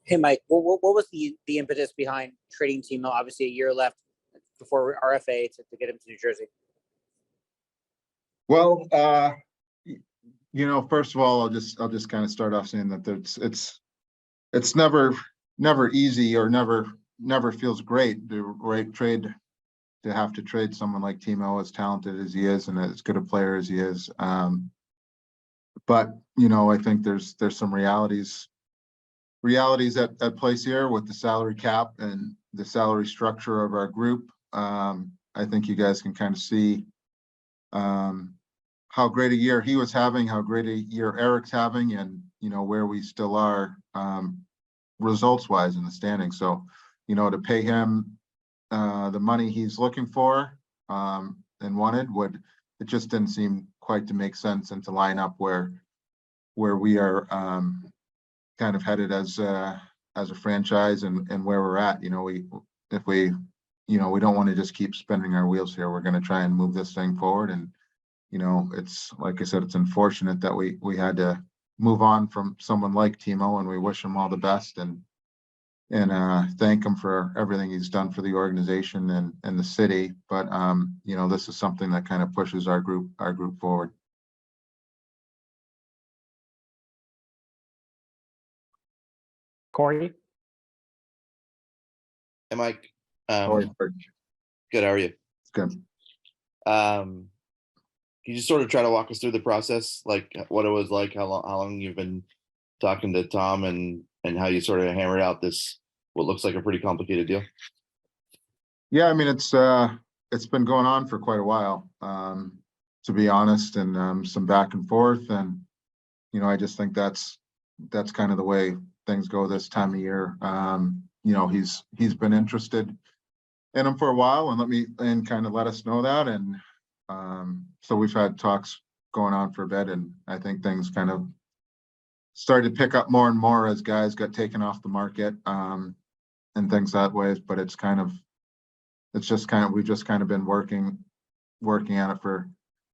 Hey, Mike, what was the impetus behind trading Timo? Obviously, a year left before RFA to get him to New Jersey. Well, first of all, I'll just kind of start off saying that it's never easy or never feels great to have to trade someone like Timo, as talented as he is and as good a player as he is. But I think there's some realities at place here with the salary cap and the salary structure of our group. I think you guys can kind of see how great a year he was having, how great a year Eric's having, and where we still are results wise in the standings. So to pay him the money he's looking for and wanted, it just didn't seem quite to make sense and to line up where we are kind of headed as a franchise and where we're at. We don't want to just keep spinning our wheels here. We're going to try and move this thing forward. And it's like I said, it's unfortunate that we had to move on from someone like Timo, and we wish him all the best and thank him for everything he's done for the organization and the city. But this is something that kind of pushes our group forward. Corey? Hey, Mike. Good. How are you? Good. Can you just sort of try to walk us through the process, like what it was like, how long you've been talking to Tom, and how you sort of hammered out this what looks like a pretty complicated deal? Yeah, I mean it's been going on for quite a while, to be honest, and some back and forth, and I just think that's kind of the way things go this time of year. He's been interested in him for a while, and kind of let us know that, and so we've had talks going on for a bit, and I think things kind of started to pick up more and more as guys got taken off the market, and things that way. But we've just kind of been working at it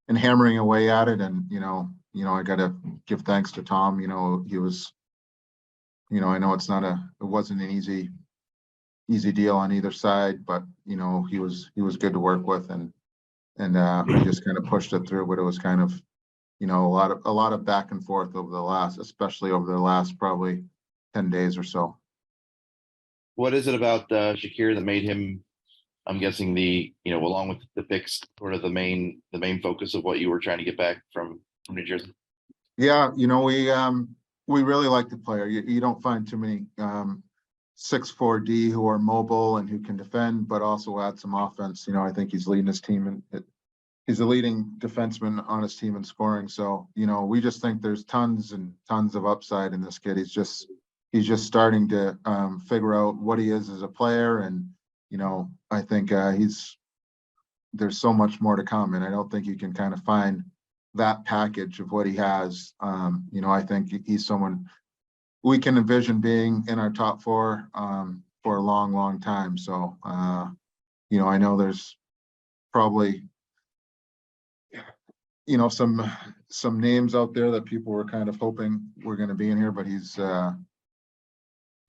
and hammering away at it, and I got to give thanks to Tom. He was, I know it wasn't an easy deal on either side, but he was good to work with, and we just kind of pushed it through. But it was kind of a lot of back and forth especially over the last probably 10 days or so. What is it about Shakir that made him, I'm guessing, along with the picks, sort of the main focus of what you were trying to get back from New Jersey? Yeah, we really like the player. You don't find too many 6'4" who are mobile and who can defend, but also add some offense. I think he's leading his team, and he's the leading defenseman on his team in scoring. So we just think there's tons and tons of upside in this kid. He's just starting to figure out what he is as a player, and I think there's so much more to come, and I don't think you can kind of find that package of what he has. I think he's someone we can envision being in our top four for a long time. So I know there's probably some names out there that people were kind of hoping were going to be in here, but he's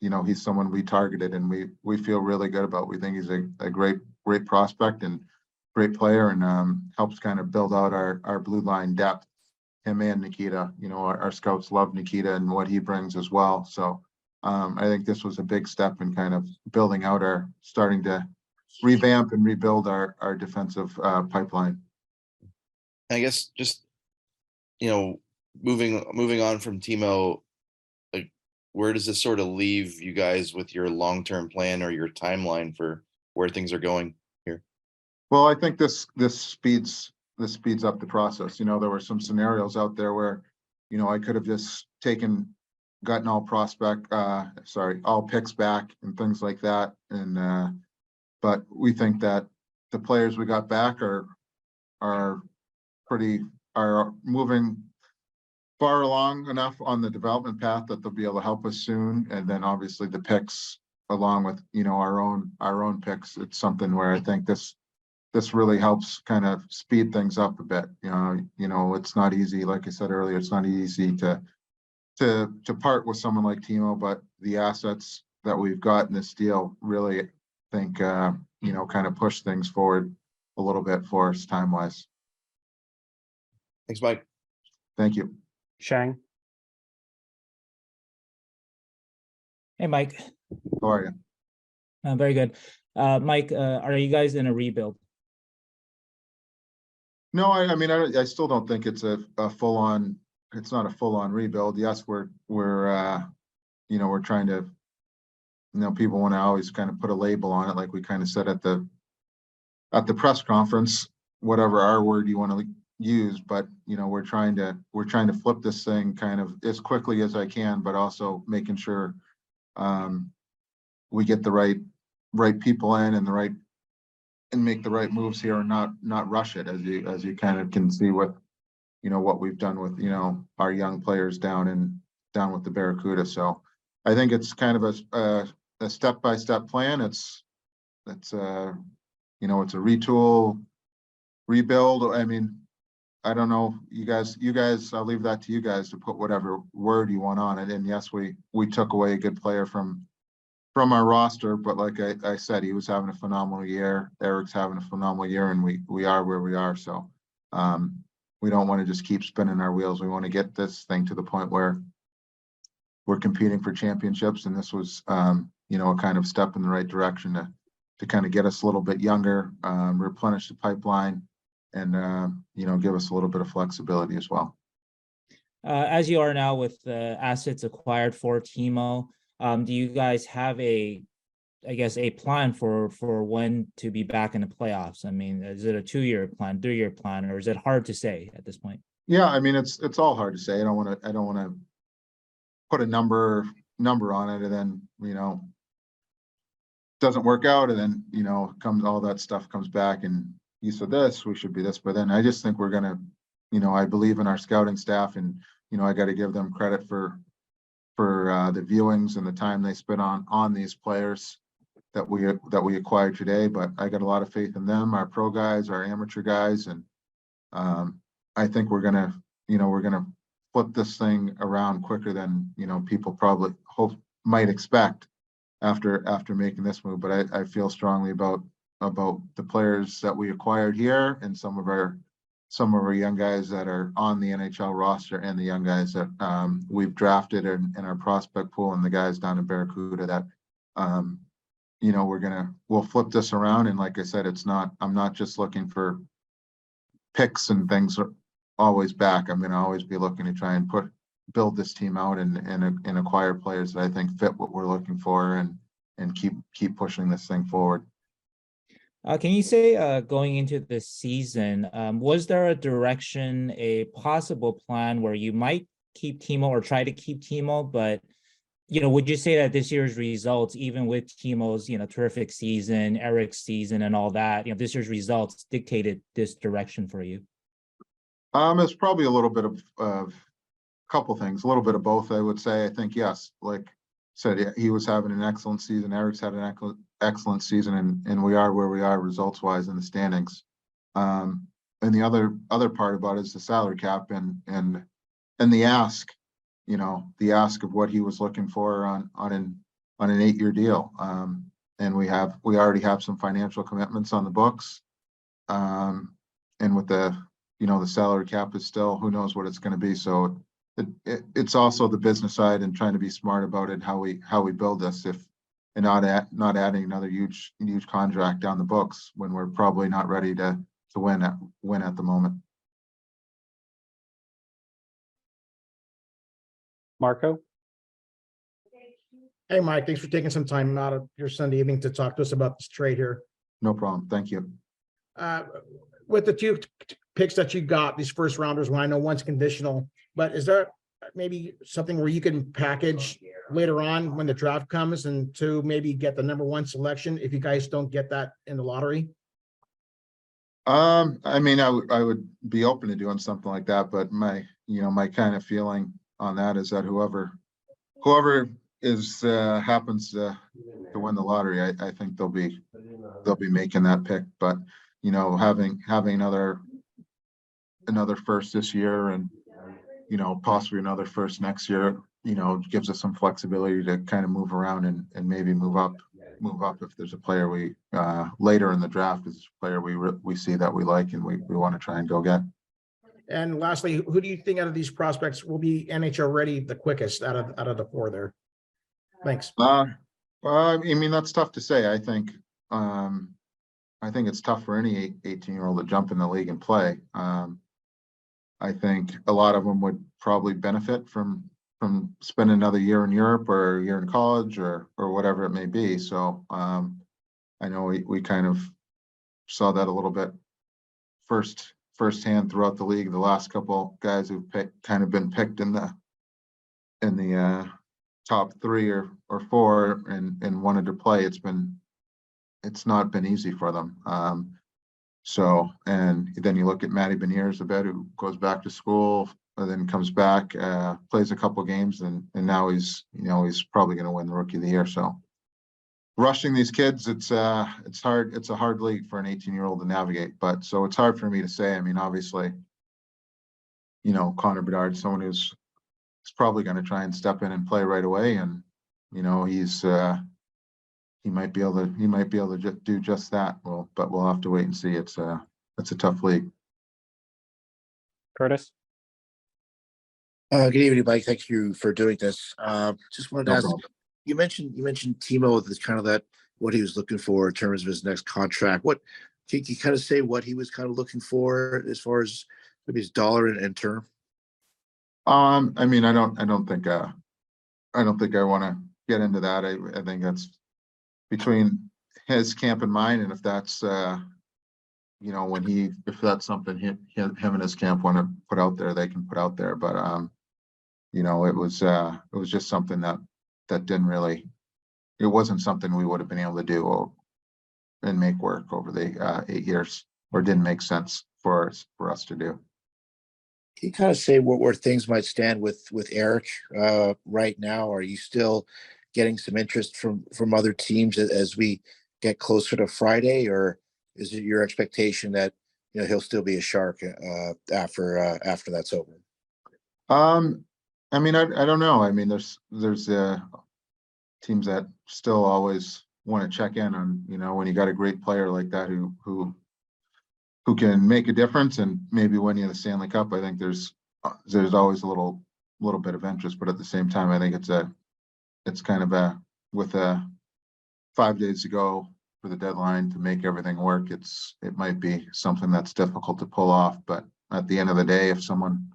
he's someone we targeted and we feel really good about. We think he's a great prospect and great player, and helps kind of build out our blue line depth. Him and Nikita, our scouts love Nikita and what he brings as well. So I think this was a big step in kind of building out starting to revamp and rebuild our defensive pipeline. I guess just moving on from Timo, like, where does this sort of leave you guys with your long-term plan or your timeline for where things are going here? Well, I think this speeds up the process. There were some scenarios out there where I could have just gotten all picks back and things like that, and but we think that the players we got back are moving far along enough on the development path that they'll be able to help us soon. And then obviously the picks, along with our own picks, it's something where I think this really helps kind of speed things up a bit. It's not easy. Like I said earlier, it's not easy to to part with someone like Timo, but the assets that we've got in this deal really think, you know, kind of push things forward a little bit for us time-wise. Thanks, Mike. Thank you. Shang. Hey, Mike. How are you? Very good. Mike, are you guys in a rebuild? No, I mean, I still don't think it's a full-on, it's not a full-on rebuild. Yes, we're you know, we're trying to, you know, people want to always kind of put a label on it, like we kind of said at the press conference, whatever our word you want to use, but you know, we're trying to flip this thing kind of as quickly as I can, but also making sure we get the right people in and make the right moves here and not rush it, as you kind of can see with, you know, what we've done with, you know, our young players down with the Barracuda. So I think it's kind of a step-by-step plan. It's you know, it's a retool, rebuild. I mean, I don't know, you guys, I'll leave that to you guys to put whatever word you want on it. And yes, we took away a good player from our roster, but like I said, he was having a phenomenal year. Eric's having a phenomenal year, and we are where we are. So we don't want to just keep spinning our wheels. We want to get this thing to the point where we're competing for championships. And this was, you know, a kind of step in the right direction to kind of get us a little bit younger, replenish the pipeline, and you know, give us a little bit of flexibility as well. As you are now with the assets acquired for Timo, do you guys have a plan for when to be back in the playoffs? I mean, is it a 2-year plan, 3-year plan, or is it hard to say at this point? Yeah, I mean, it's all hard to say. I don't want to put a number on it, and then, you know, doesn't work out, and then, you know, all that stuff comes back, and you said this, we should be this. But then I just think we're gonna, you know, I believe in our scouting staff, and you know, I got to give them credit for the viewings and the time they spent on these players that we acquired today. But I got a lot of faith in them, our pro guys, our amateur guys, and I think we're gonna flip this thing around quicker than, you know, people probably might expect after making this move. But I feel strongly about the players that we acquired here, and some of our young guys that are on the NHL roster, and the young guys that we've drafted in our prospect pool, and the guys down in Barracuda that you know, we'll flip this around. And like I said, I'm not just looking for picks and things always back. I'm going to always be looking to try and build this team out and acquire players that I think fit what we're looking for, and keep pushing this thing forward. Can you say, going into this season, was there a direction, a possible plan where you might keep Timo or try to keep Timo? But, you know, would you say that this year's results, even with Timo's, you know, terrific season, Eric's season and all that, you know, this year's results dictated this direction for you? It's probably a little bit of a couple things, a little bit of both, I would say. I think, yes, like I said, he was having an excellent season. Eric's had an excellent season, and we are where we are results wise in the standings. And the other part about it is the salary cap and the ask, you know, the ask of what he was looking for on an 8-year deal. And we already have some financial commitments on the books. And with the salary cap is still, who knows what it's going to be. So it's also the business side and trying to be smart about it, how we build this, and not adding another huge contract down the books when we're probably not ready to win at the moment. Marco. Hey, Mike, thanks for taking some time out of your Sunday evening to talk to us about this trade here. No problem. Thank you. With the 2 picks that you got, these first rounders, one I know one's conditional, but is there maybe something where you can package later on when the draft comes, and to maybe get the number 1 selection if you guys don't get that in the lottery? I mean, I would be open to doing something like that, but my kind of feeling on that is that whoever happens to win the lottery, I think they'll be making that pick. But you know, having another first this year, and you know, possibly another first next year, gives us some flexibility to kind of move around and maybe move up if there's a player we later in the draft is a player we see that we like and we want to try and go get. And lastly, who do you think out of these prospects will be NHL ready the quickest out of the four there? Thanks. I mean, that's tough to say. I think it's tough for any 18-year-old to jump in the league and play. I think a lot of them would probably benefit from spending another year in Europe or a year in college or whatever it may be. So I know we kind of saw that a little bit firsthand throughout the league. The last couple guys who've kind of been picked in the top 3 or 4 and wanted to play. It's not been easy for them. So, and then you look at Matty Beniers a bit, who goes back to school, and then comes back, plays a couple games, and now he's probably going to win the Rookie of the Year. So, rushing these kids, it's hard. It's a hard league for an 18-year-old to navigate. But so it's hard for me to say. I mean, obviously, Connor Bedard, someone who's probably going to try and step in and play right away, and he might be able to do just that. Well, but we'll have to wait and see. It's a tough league. Curtis. Good evening, Mike. Thank you for doing this. Just wanted to No ask, problem. you mentioned Timo, this kind of that what he was looking for in terms of his next contract. What can you kind of say what he was kind of looking for as far as maybe his dollar and term? I mean, I don't think I want to get into that. I think that's between his camp and mine, and if that's if that's something him and his camp want to put out there, they can put out there. But it was just something that didn't really, it wasn't something we would have been able to do and make work over the 8 years, or didn't make sense for us to do. Can you kind of say where things might stand with Eric right now? Are you still getting some interest from other teams as we get closer to Friday, or is it your expectation that he'll still be a Shark after that's over? I mean, I don't know. I mean, there's teams that still always want to check in on when you got a great player like that who can make a difference and maybe win you the Stanley Cup. I think there's always a little bit of interest, but at the same time, I think it's kind of with 5 days to go for the deadline to make everything work. It might be something that's difficult to pull off, but at the end of the day, if someone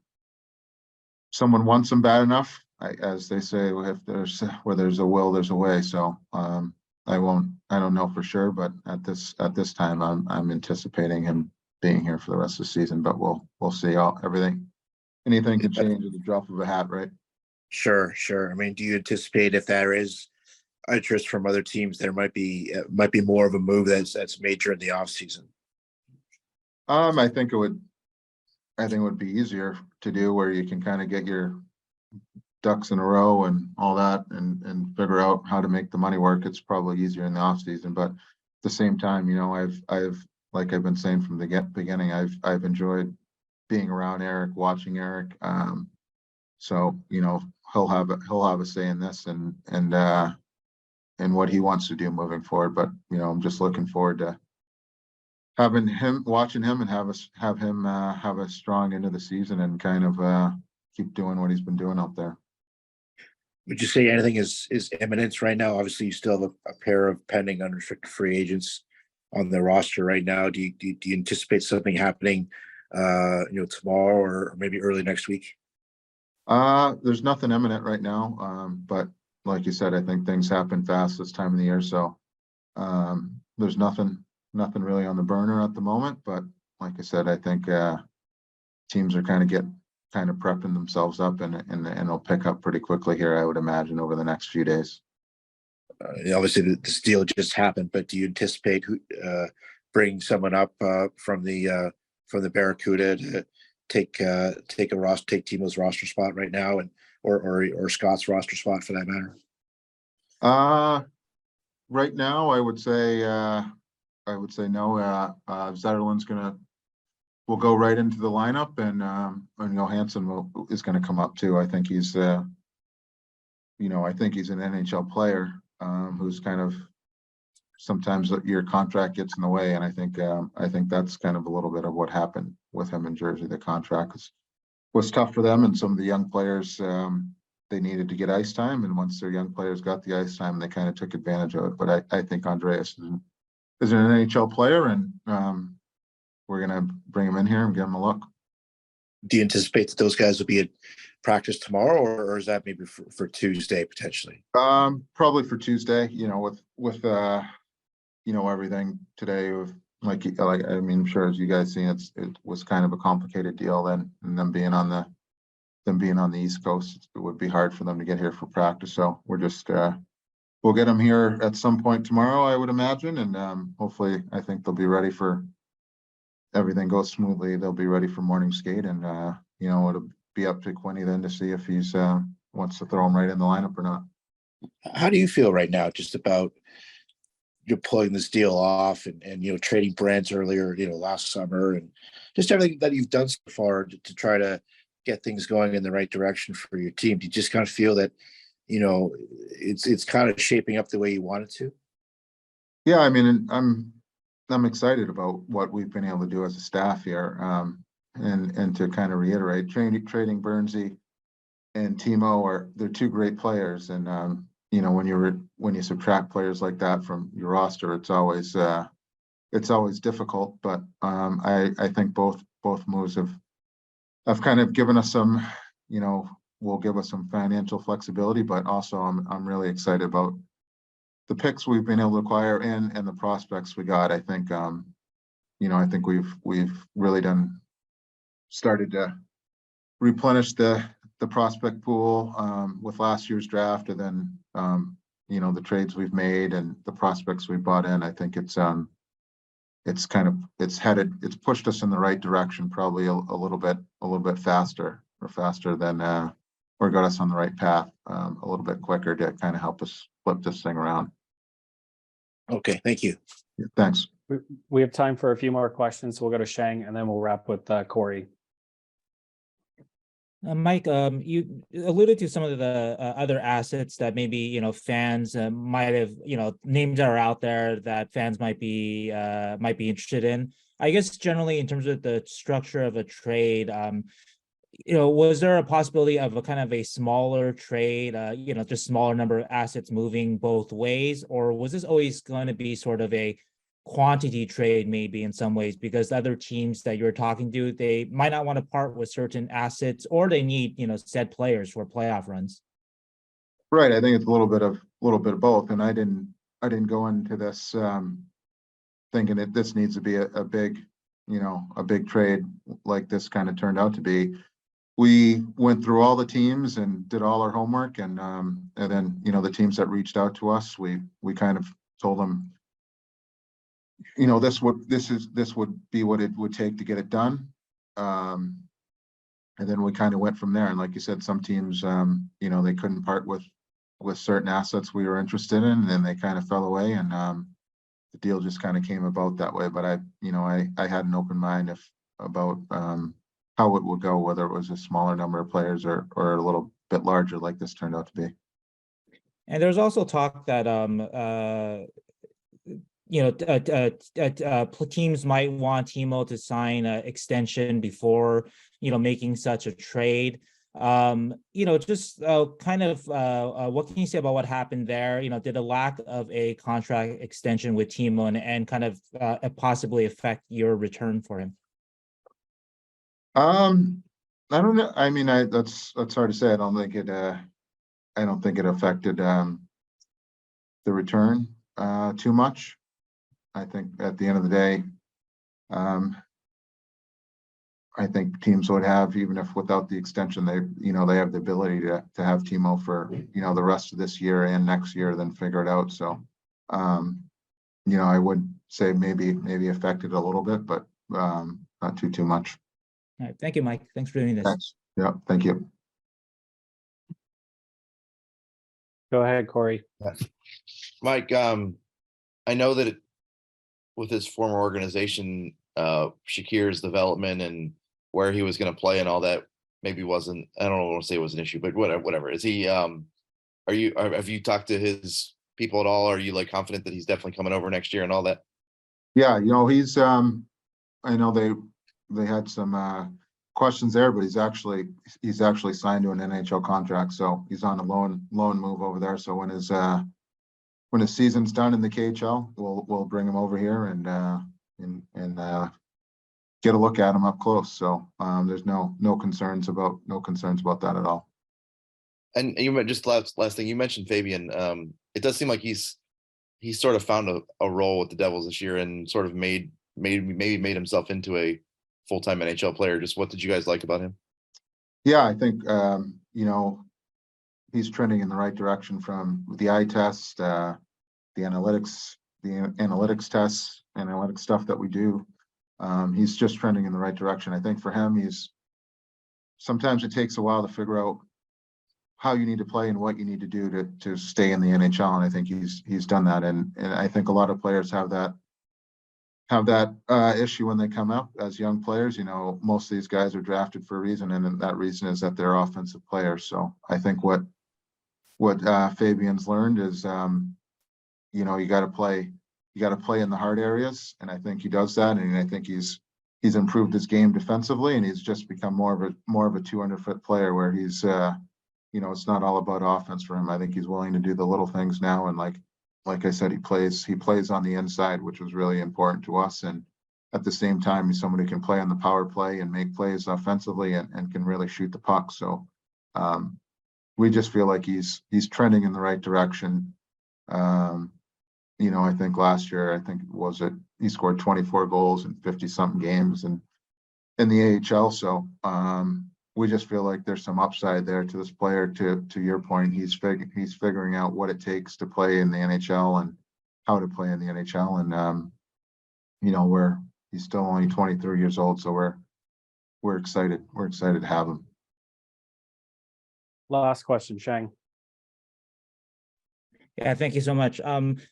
wants them bad enough, as they say, where there's a will, there's a way. So I don't know for sure, but at this time, I'm anticipating him being here for the rest of the season. But we'll see. Anything can change at the drop of a hat, right? Sure. I mean, do you anticipate if there is interest from other teams, there might be more of a move that's major in the off season? I think it would be easier to do, where you can kind of get your ducks in a row and all that, and figure out how to make the money work. It's probably easier in the off season, but at the same time, I've like I've been saying from the beginning, I've enjoyed being around Eric, watching Eric. So he'll have a say in this and what he wants to do moving forward. But I'm just looking forward to watching him and have him have a strong end of the season and kind of keep doing what he's been doing out there. Would you say anything is imminent right now? Obviously, you still have a pair of pending unrestricted free agents on the roster right now. Do you anticipate something happening tomorrow or maybe early next week? There's nothing imminent right now, but like you said, I think things happen fast this time of the year. So there's nothing really on the burner at the moment. But like I said, I think teams are kind of prepping themselves up, and it'll pick up pretty quickly here, I would imagine, over the next few days. Obviously, this deal just happened, but do you anticipate bringing someone up from the Barracuda to take Timo's roster spot right now, and or Scott's roster spot for that matter? Right now, I would say no. Zetterlund's will go right into the lineup, and Johansson is going to come up too. I think he's I think he's an NHL player, who's kind of, sometimes your contract gets in the way. And I think that's kind of a little bit of what happened with him in Jersey. The contract was tough for them, and some of the young players, they needed to get ice time. And once their young players got the ice time, they kind of took advantage of it. But I think Andreas is an NHL player, and we're going to bring him in here and give him a look. Do you anticipate that those guys will be at practice tomorrow, or is that maybe for Tuesday potentially? Probably for Tuesday, with everything today with I'm sure as you guys seen, it was kind of a complicated deal then, and them being on the East Coast, it would be hard for them to get here for practice. So we're just, we'll get them here at some point tomorrow, I would imagine. And hopefully, I think they'll be ready for, everything goes smoothly. They'll be ready for morning skate, and it'll be up to Quinny then to see if he's wants to throw him right in the lineup or not. How do you feel right now just about you're pulling this deal off and trading Brands earlier, last summer, and just everything that you've done so far to try to get things going in the right direction for your team? Do you just kind of feel that, it's kind of shaping up the way you want it to? Yeah, I mean, I'm excited about what we've been able to do as a staff here. And to kind of reiterate, trading Bernsey and Timo they're two great players. And when you subtract players like that from your roster, it's always difficult. But I think both moves have kind of given us some, will give us some financial flexibility. But also, I'm really excited about the picks we've been able to acquire and the prospects we got. I think I think we've really started to replenish the prospect pool with last year's draft, and then the trades we've made and the prospects we bought in. I think it's pushed us in the right direction, probably a little bit faster than or got us on the right path a little bit quicker to kind of help us flip this thing around. Okay, thank you. Yeah, thanks. We have time for a few more questions. So we'll go to Shang, and then we'll wrap with Corey. Mike, you alluded to some of the other assets that maybe fans might have names that are out there that fans might be interested in. I guess generally in terms of the structure of a trade, was there a possibility of a kind of a smaller trade, just smaller number of assets moving both ways, or was this always going to be sort of a quantity trade maybe in some ways, because other teams that you're talking to, they might not want to part with certain assets, or they need said players for playoff runs? Right. I think it's a little bit of both. And I didn't go into this thinking that this needs to be a big trade like this kind of turned out to be. We went through all the teams and did all our homework, and then the teams that reached out to us, we kind of told them, this would be what it would take to get it done. And then we kind of went from there. And like you said, some teams, they couldn't part with certain assets we were interested in, and then they kind of fell away, and the deal just kind of came about that way. But I had an open mind about how it would go, whether it was a smaller number of players or a little bit larger like this turned out to be. And there's also talk that teams might want Timo to sign an extension before making such a trade. What can you say about what happened there? Did a lack of a contract extension with Timo and kind of possibly affect your return for him? I don't know. I mean, that's hard to say. I don't think it affected the return too much. I think at the end of the day, I think teams would have, even if without the extension, they have the ability to have Timo for the rest of this year and next year, then figure it out. So I would say maybe affected a little bit, but not too much. All right. Thank you, Mike. Thanks for doing this. Thanks. Yeah, thank you. Go ahead, Corey. Mike, I know that with his former organization, Shakir's development and where he was going to play and all that maybe wasn't, I don't want to say it was an issue, but whatever. Is he, have you talked to his people at all? Are you like confident that he's definitely coming over next year and all that? Yeah, he's I know they had some questions there, but he's actually signed to an NHL contract, so he's on a loan move over there. So when his season's done in the KHL, we'll bring him over here and get a look at him up close. So there's no concerns about that at all. And you might just last thing you mentioned, Fabian. It does seem like he's sort of found a role with the Devils this year and sort of made himself into a full-time NHL player. Just what did you guys like about him? Yeah, I think he's trending in the right direction from the eye test, the analytics tests, analytics stuff that we do. He's just trending in the right direction. I think for him, sometimes it takes a while to figure out how you need to play and what you need to do to stay in the NHL. And I think he's done that. And I think a lot of players have that issue when they come up as young players. Most of these guys are drafted for a reason, and that reason is that they're offensive players. So I think what Fabian's learned is, you got to play in the hard areas. And I think he does that. And I think he's improved his game defensively, and he's just become more of a 200-foot player where he's, it's not all about offense for him. I think he's willing to do the little things now. And like I said, he plays on the inside, which was really important to us. And at the same time, he's somebody who can play on the power play and make plays offensively and can really shoot the puck. So we just feel like he's trending in the right direction. I think last year, he scored 24 goals in 50-something games and in the AHL. So we just feel like there's some upside there to this player. To your point, he's figuring out what it takes to play in the NHL and how to play in the NHL. And he's still only 23 years old, so we're excited. We're excited to have him. Last question, Shang. Yeah, thank you so much.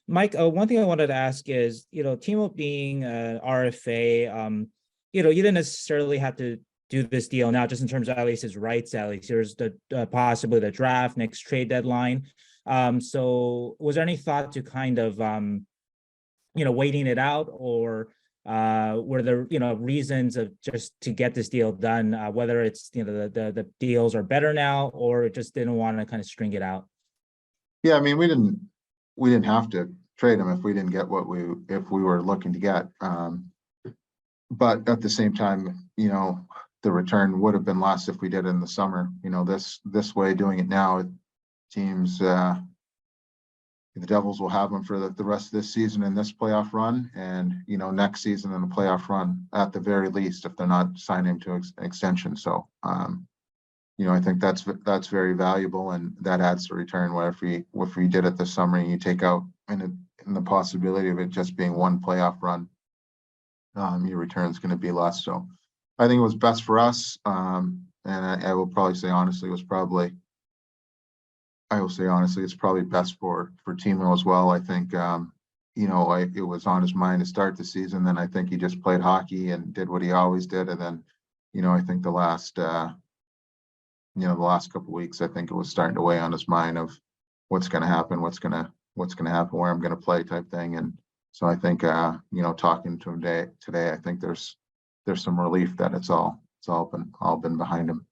Mike, one thing I wanted to ask is, Timo being an RFA, you didn't necessarily have to do this deal now, just in terms of at least his rights. At least there's the possibly the draft, next trade deadline. So was there any thought to kind of waiting it out, or were there reasons of just to get this deal done, whether it's the deals are better now, or just didn't want to kind of string it out? Yeah, I mean, we didn't have to trade him if we didn't get if we were looking to get. But at the same time, the return would have been less if we did it in the summer. This way, doing it now, teams, the Devils will have them for the rest of this season in this playoff run, and next season in the playoff run at the very least, if they're not signing to an extension. So I think that's very valuable, and that adds to return. Where if we did it this summer, and you take out in the possibility of it just being one playoff run, your return is going to be less. So I think it was best for us, and I will probably say honestly, it's probably best for Timo as well. I think it was on his mind to start the season. Then I think he just played hockey and did what he always did, and then I think the last couple of weeks, I think it was starting to weigh on his mind of what's going to happen, where I'm going to play type thing. And so I think talking to him today, I think there's some relief that it's all been behind him.